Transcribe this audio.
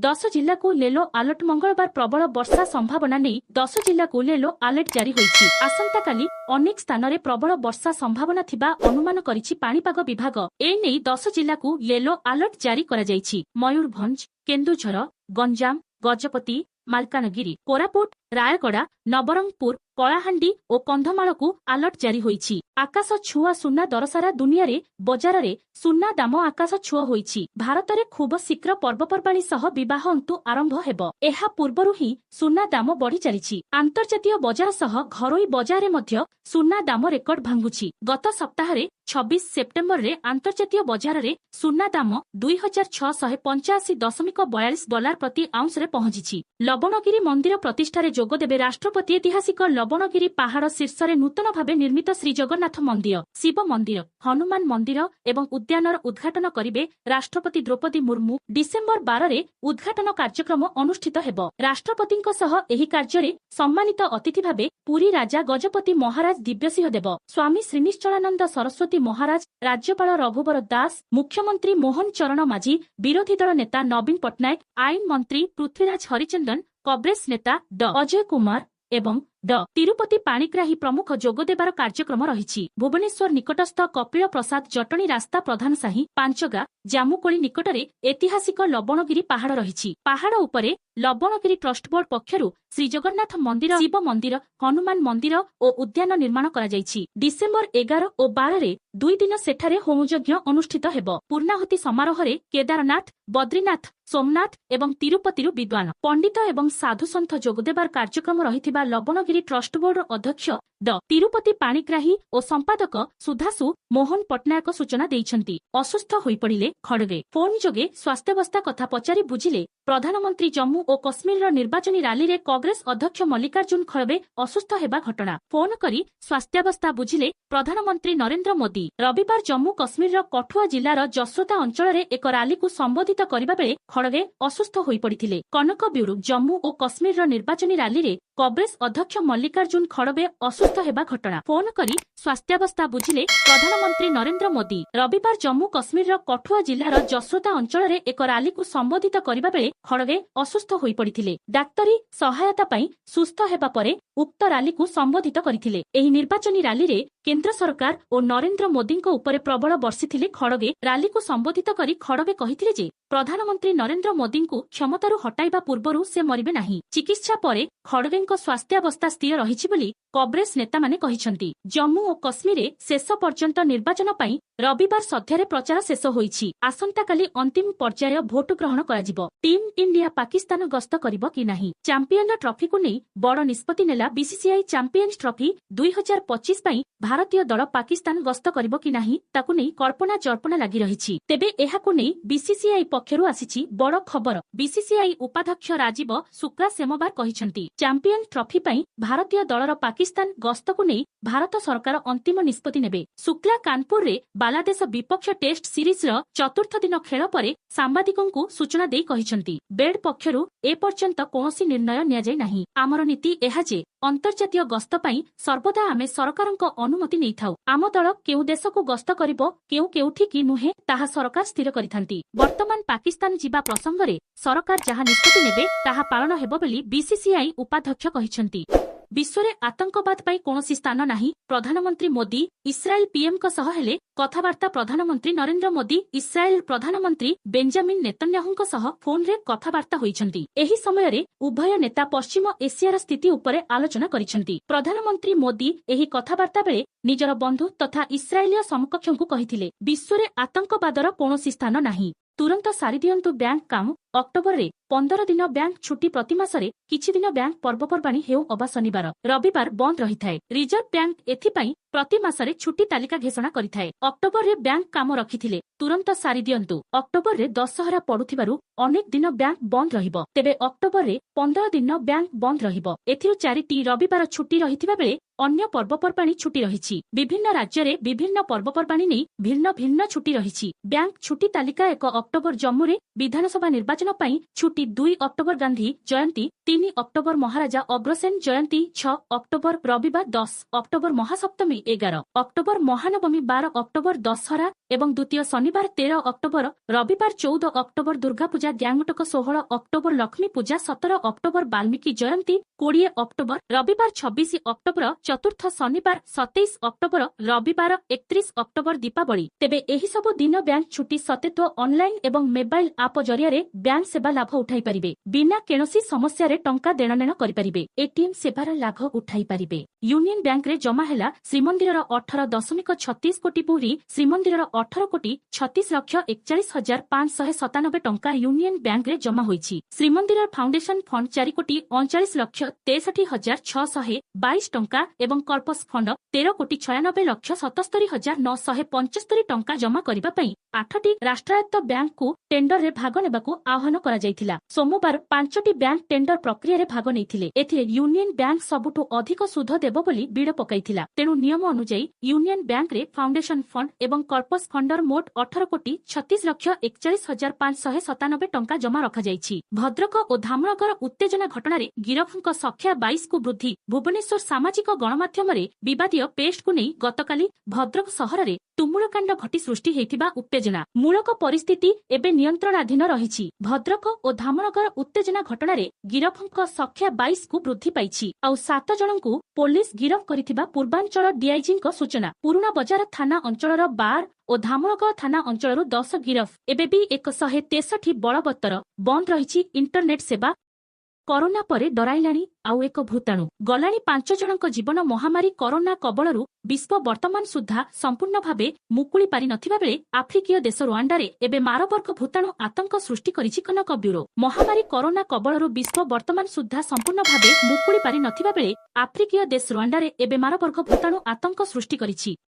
10 जिल्लाକୁ लेलो अलर्ट मंगलबार प्रबल वर्षा संभावना नहीं 10 जिल्लाକୁ लेलो अलर्ट जारी होईछि। आसंताकाली अनेक स्थान में प्रबल वर्षा संभावना थिबा अनुमान करिछि पाणीपाग विभाग। ए नै 10 जिल्लाକୁ लेलो अलर्ट जारी करा जाईछि। मयूरभंज, केन्दुझर, गंजाम, गजपति, मालकानगिरी, कोरापुट, रायगड़ा, नवरंगपुर, कलाहांडी और कंधमाल को अलर्ट जारी होईछि। आकाश छुआ सुना दरसारा दुनिया रे बजार रे सुना दाम आकाश छुआ होईछि। भारत रे खूब शीघ्र पर्वपर्वाणी सह विवाह अंतु आरंभ हेबो। एहा पूर्वरु ही सुना दाम बढ़ी चलिछि। अंतर्जातीय बजार सह घरोई बजार रे मध्य सुना दाम रेकर्ड भांगुछि। गत सप्ताह रे 26 सेप्टेम्बर रे अंतर्जातीय बजार रे सुना दाम 2685.42 डॉलर प्रति आउंस रे पहुंचिछि। लवणगिरी मंदिर प्रतिष्ठारे जोग देबे राष्ट्रपति। ऐतिहासिक लवणगिरी पहाड़ शीर्ष रे नूतन भावे निर्मित श्री जगन्नाथ मंदिर, शिव मंदिर, हनुमान मंदिर एवं उद्यानर उद्घाटन करिबे राष्ट्रपति द्रौपदी मुर्मू। डिसेम्बर 12 रे उद्घाटन कार्यक्रम अनुष्ठित हेबो। राष्ट्रपतिଙ୍କ सह एही कार्य सम्मानित अतिथि भावे पुरी राजा गजपति महाराज दिव्यसिंह देव, स्वामी श्रीनिश्चलानंद सरस्वती महाराज, राज्यपाल रघुवर दास, मुख्यमंत्री मोहन चरण माझी, विरोधी दल नेता नवीन पट्टनायक, आईन मंत्री पृथ्वीराज हरिचंदन, कांग्रेस नेता ड अजय कुमार एवं ड तिरुपति पाणिग्राही प्रमुख जोगदेवार कार्यक्रम रहिछि। भुवनेश्वर निकटस्थ कपिल प्रसाद जटणी रास्ता प्रधान साही पांचगा जामुकोली निकटरे ऐतिहासिक लवणगिरी पहाड़ रहिछि। पहाड़ उपरे लवणगिरी ट्रस्ट बोर्ड पक्षरु श्री जगन्नाथ मंदिर, शिव मंदिर, हनुमान मंदिर और उद्यान निर्माण करा जायछि। डिसेम्बर 11 और 12 रे 2 दिन सेठारे होमयज्ञ अनुष्ठित हेबो। पूर्णाहुति समारोह रे केदारनाथ, बद्रीनाथ, सोमनाथ एवं तिरुपतिरु विद्वान पंडित एवं साधु सन्थ जोगदेवार कार्यक्रम रहिथिबा लवणगिरी ट्रस्ट बोर्ड अध्यक्ष ड तिरुपति पाणिग्राही और संपादक सुधासु मोहन पट्टनायक सूचना देइछन्ति। असुस्थ होई पड़िले खड़गे फोन जोगे स्वास्थ्यावस्था कथा पचारि बुझिले प्रधानमंत्री। जम्मू और कश्मीर निर्वाचनी रैली रे कांग्रेस अध्यक्ष मल्लिकार्जुन खड़गे असुस्थ हेबा घटना फोन करी स्वास्थ्यावस्था बुझिले प्रधानमंत्री नरेंद्र मोदी। रविवार जम्मू कश्मीर कठुआ जिलार जसोदा अंचल रे एक रैली को संबोधित करबा बेले खड़गे असुस्थ होई पड़िथिले। कनक ब्यूरो जम्मू और कश्मीर निर्वाचनी रैली रे कांग्रेस अध्यक्ष मल्लिकार्जुन खड़गे असुस्थ हेबा घटना फोन करी स्वास्थ्यावस्था बुझिले प्रधानमंत्री नरेंद्र मोदी। रविवार जम्मू कश्मीर कठुआ जिलार जसोदा अंचल रे एक रैली को संबोधित करबा बेले खड़गे असुस्थ होई पड़िथिले। डाक्तरी सहायता पई सुस्थ हेबा परे उक्त रैली को संबोधित करथिले। एही निर्वाचनी रैली रे केंद्र सरकार और नरेंद्र मोदी उपरे प्रबल बर्षिथिले खड़गे। रैली को संबोधित करी खड़गे कहिथिले जे प्रधानमंत्री नरेंद्र मोदी को क्षमतारु हटाइबा पूर्वरु से मरिबे नाही। चिकित्सा परे खड़गेଙ୍କ स्वास्थ्यावस्था स्थिर रहिछि बोली कांग्रेस नेता माने कहिसंती। जम्मू और कश्मीर शेष पर्यंत निर्वाचन पई रविवार सन्ध्यारे प्रचार शेष होईछि। आसंता काली अंतिम पर्याय भोट ग्रहण कराजिबो। टीम इंडिया पाकिस्तान गस्त करिबो कि नाही। चैंपियन ट्रॉफी को नहीं बड़ निष्पत्ति नेला बीसीसीआई। चैंपियंस ट्रॉफी 2025 पई भारतीय दल पाकिस्तान गस्त करिबो कि नाही ताकु नहीं कल्पना जल्पना लागि रहिछि। तेबे एहाकु नहीं बीसीसीआई पक्षरु आसिछि बड़ खबर। बीसीसीआई उपाध्यक्ष राजीव शुक्ला सोमवार कहिसंती चैंपियन ट्रॉफी पई भारतीय दलर पाकिस्तान गस्त को नहीं भारत सरकार अंतिम निष्पत्ति नेबे। शुक्ला कानपुर रे बांग्लादेश विपक्ष टेस्ट सीरीज र चतुर्थ दिन खेल परे सांबादिकंकु सूचना देई कहिसंती बेड पक्षरु ए पर्यंत कोनोसी निर्णय निया जाय नाही। आमर नीति एहा जे अंतर्जातीय गस्त पई सर्वदा आमे सरकारक अनुमति नै थाउ। आम दल केउ देश को गस्त करिबो केउ केउठी कि नुहे ताहा सरकार स्थिर करिथांती। वर्तमान पाकिस्तान जिबा प्रसंग रे सरकार जहा निष्पत्ति नेबे ताहा पालन हेबो बोली बीसीसीआई उपाध्यक्ष कहिसंती। विश्व में आतंकवाद पाई कोनोसी स्थान नाही। प्रधानमंत्री मोदी इस्राएल पीएम को सह हेले कथबार्ता। प्रधानमंत्री नरेंद्र मोदी इस्राएल प्रधानमंत्री बेंजामिन नेतन्याहुଙ୍କ सह फोन रे कथबार्ता होइछन्ती। एही समय रे उभय नेता पश्चिम एशियार स्थिति उपरे आलोचना करिछन्ती। प्रधानमंत्री मोदी एही कथबार्ता बेले निजर बंधु तथा इस्राएलीय समकक्षଙ୍କୁ कहिथिले विश्व में आतंकवादर कोनोसी स्थान नाही। तुरंत सारी दियंतु बैंक काम। अक्टोबर रे 15 दिन बैंक छुट्टी प्रति मासरे किछि दिन बैंक पर्वपर्वाणी हेउ अबा शनिवार रविवार बंद रही थाए। रिजर्व बैंक एथिपाई प्रति मासरे छुट्टी तालिका घोषणा करिथाए। अक्टोबर रे बैंक काम रखिथिले तुरंत सारी दियंतु। अक्टोबर रे दशहरा पडुथिबारु अनेक दिन बैंक बंद रहिबो। तेबे अक्टोबर रे 15 दिन बैंक बंद रहिबो। एथिरु 4टी रविवार छुट्टी रहिथिबा बेले अन्य पर्वपर्वाणी छुट्टी रहिछि। विभिन्न राज्य रे विभिन्न पर्वपर्वाणी नै भिन्न भिन्न छुट्टी रहिछि। बैंक छुट्टी तालिका 1 अक्टोबर जम्मू रे विधानसभा निर्वाचन पई छुट्टी 2 अक्टोबर गांधी जयंती, 3 अक्टोबर महाराजा अग्रसेन जयंती, 6 अक्टोबर रविवार, 10 October Mahasaptami, 11 October Mahanavami, 12 October Dussehra ଏବଂ ଦ୍ୱିତୀୟ ଶନିବାର 13 ଅକ୍ଟୋବର, ରବିବାର 14 ଅକ୍ଟୋବର ଦୁର୍ଗାପୂଜା, ଗ୍ୟାଙ୍ଗଟକ 16 ଅକ୍ଟୋବର, ଲକ୍ଷ୍ମୀ ପୂଜା 17 ଅକ୍ଟୋବର, ବାଲ୍ମୀକି ଜୟନ୍ତୀ 20 ଅକ୍ଟୋବର, ରବିବାର 26 ଅକ୍ଟୋବର, ଚତୁର୍ଥ ଶନିବାର 27 ଅକ୍ଟୋବର, ରବିବାର 31 ଅକ୍ଟୋବର, ଦୀପାବଳି। ତେବେ ଏହିସବୁ ଦିନ ବ୍ୟାଙ୍କ ଛୁଟି ସତ୍ତ୍ୱେ ଅନଲାଇନ୍ ଏବଂ ମୋବାଇଲ୍ ଆପ୍ ଜରିଆରେ ବ୍ୟାଙ୍କ ସେବା ଲାଭ ଉଠାଇ ପାରିବେ। ବିନା କୌଣସି ସମସ୍ୟାରେ ଟଙ୍କା ଦେଣନେଣ କରିପାରିବେ। ଏଟିଏମ୍ ସେବାର ଲାଭ ଉଠାଇ ପାରିବେ। ୟୁନିୟନ ବ୍ୟାଙ୍କରେ ଜମା ହେଲା ଶ୍ରୀମନ୍ଦିରର 18.36 କୋଟି ପୁରୀ ଶ୍ରୀମନ୍ଦିରର 18,36,41,597 ଟଙ୍କା ୟୁନିୟନ ବ୍ୟାଙ୍କରେ ଜମା ହୋଇଛି। ଶ୍ରୀମନ୍ଦିର ଫାଉଣ୍ଡେସନ ଫଣ୍ଡ 4,39,63,622 ଟଙ୍କା ଏବଂ କର୍ପସ ଫଣ୍ଡ 13,96,77,975 ଟଙ୍କା ଜମା କରିବା ପାଇଁ 8ଟି ରାଷ୍ଟ୍ରାୟତ୍ତ ବ୍ୟାଙ୍କକୁ ଟେଣ୍ଡରରେ ଭାଗ ନେବାକୁ ଆହ୍ୱାନ କରାଯାଇଥିଲା। ସୋମବାର 5ଟି ବ୍ୟାଙ୍କ ଟେଣ୍ଡର ପ୍ରକ୍ରିୟାରେ ଭାଗ ନେଇଥିଲେ। ଏଥିରେ ୟୁନିୟନ ବ୍ୟାଙ୍କ ସବୁଠୁ ଅଧିକ ସୁଧ ଦେବ ବୋଲି ବିଡ଼ ପକାଇଥିଲା। ତେଣୁ ନିୟମ ଅନୁଯାୟୀ ୟୁନିୟନ ବ୍ୟାଙ୍କରେ ଫାଉଣ୍ଡେସନ ଫଣ୍ଡ ଏବଂ କର୍ପସ ଫଣ୍ଡର ମୋଟ 18,36,41,597 ଟଙ୍କା ଜମା ରଖାଯାଇଛି। ଭଦ୍ରକ ଓ ଧାମନଗର ଉତ୍ତେଜନା ଘଟଣାରେ ଗିରଫଙ୍କ ସଂଖ୍ୟା 22କୁ ବୃଦ୍ଧି। ଭୁବନେଶ୍ୱର ସାମାଜିକ ଗଣମାଧ୍ୟମରେ ବିବାଦୀୟ ପେଷ୍ଟକୁ ନେଇ ଗତକାଲି ଭଦ୍ରକ ସହରରେ ତୁମୁଳକାଣ୍ଡ ଘଟି ସୃଷ୍ଟି ହୋଇଥିବା ଉତ୍ତେଜନା ମୂଳକ ପରିସ୍ଥିତି ଏବେ ନିୟନ୍ତ୍ରଣାଧୀନ ରହିଛି। ଭଦ୍ରକ ଓ ଧାମନଗର ଉତ୍ତେଜନା ଘଟଣାରେ ଗିରଫଙ୍କ ସଂଖ୍ୟା 22କୁ ବୃଦ୍ଧି ପାଇଛି। ଆଉ 7 ଜଣଙ୍କୁ ପୋଲିସ ଗିରଫ କରିଥିବା ପୂର୍ବାଞ୍ଚଳ ଡିଆଇଜିଙ୍କ ସୂଚନା। ପୁରୁଣା ବଜାର ଥାନା ଅଞ୍ଚଳର 12 ଓ ଧାମନଗର ଥାନା ଅଞ୍ଚଳରୁ 10 ଗିରଫ। ଏବେ ବି 163 ବଳବତ୍ତର। ବନ୍ଦ ରହିଛି ଇଣ୍ଟରନେଟ୍ ସେବା। କରୋନା ପରେ ଡରାଇଲାଣି ଆଉ ଏକ ଭୂତାଣୁ। ଗଲାଣି 5 ଜଣଙ୍କ ଜୀବନ। ମହାମାରୀ କରୋନା କବଳରୁ ବିଶ୍ୱ ବର୍ତ୍ତମାନ ସୁଦ୍ଧା ସମ୍ପୂର୍ଣ୍ଣ ଭାବେ ମୁକୁଳି ପାରିନଥିବା ବେଳେ ଆଫ୍ରିକୀୟ ଦେଶ ରୁଆଣ୍ଡାରେ ଏବେ ମାରବର୍ଗ ଭୂତାଣୁ ଆତଙ୍କ ସୃଷ୍ଟି କରିଛି କନକ ବ୍ୟୁରୋ। ମହାମାରୀ କରୋନା କବଳରୁ ବିଶ୍ୱ ବର୍ତ୍ତମାନ ସୁଦ୍ଧା ସମ୍ପୂର୍ଣ୍ଣ ଭାବେ ମୁକୁଳି ପାରିନଥିବା ବେଳେ ଆଫ୍ରିକୀୟ ଦେଶ ରୁଆଣ୍ଡାରେ ଏବେ ମାରବର୍ଗ ଭୂତାଣୁ ଆତଙ୍କ ସୃଷ୍ଟି କରିଛି।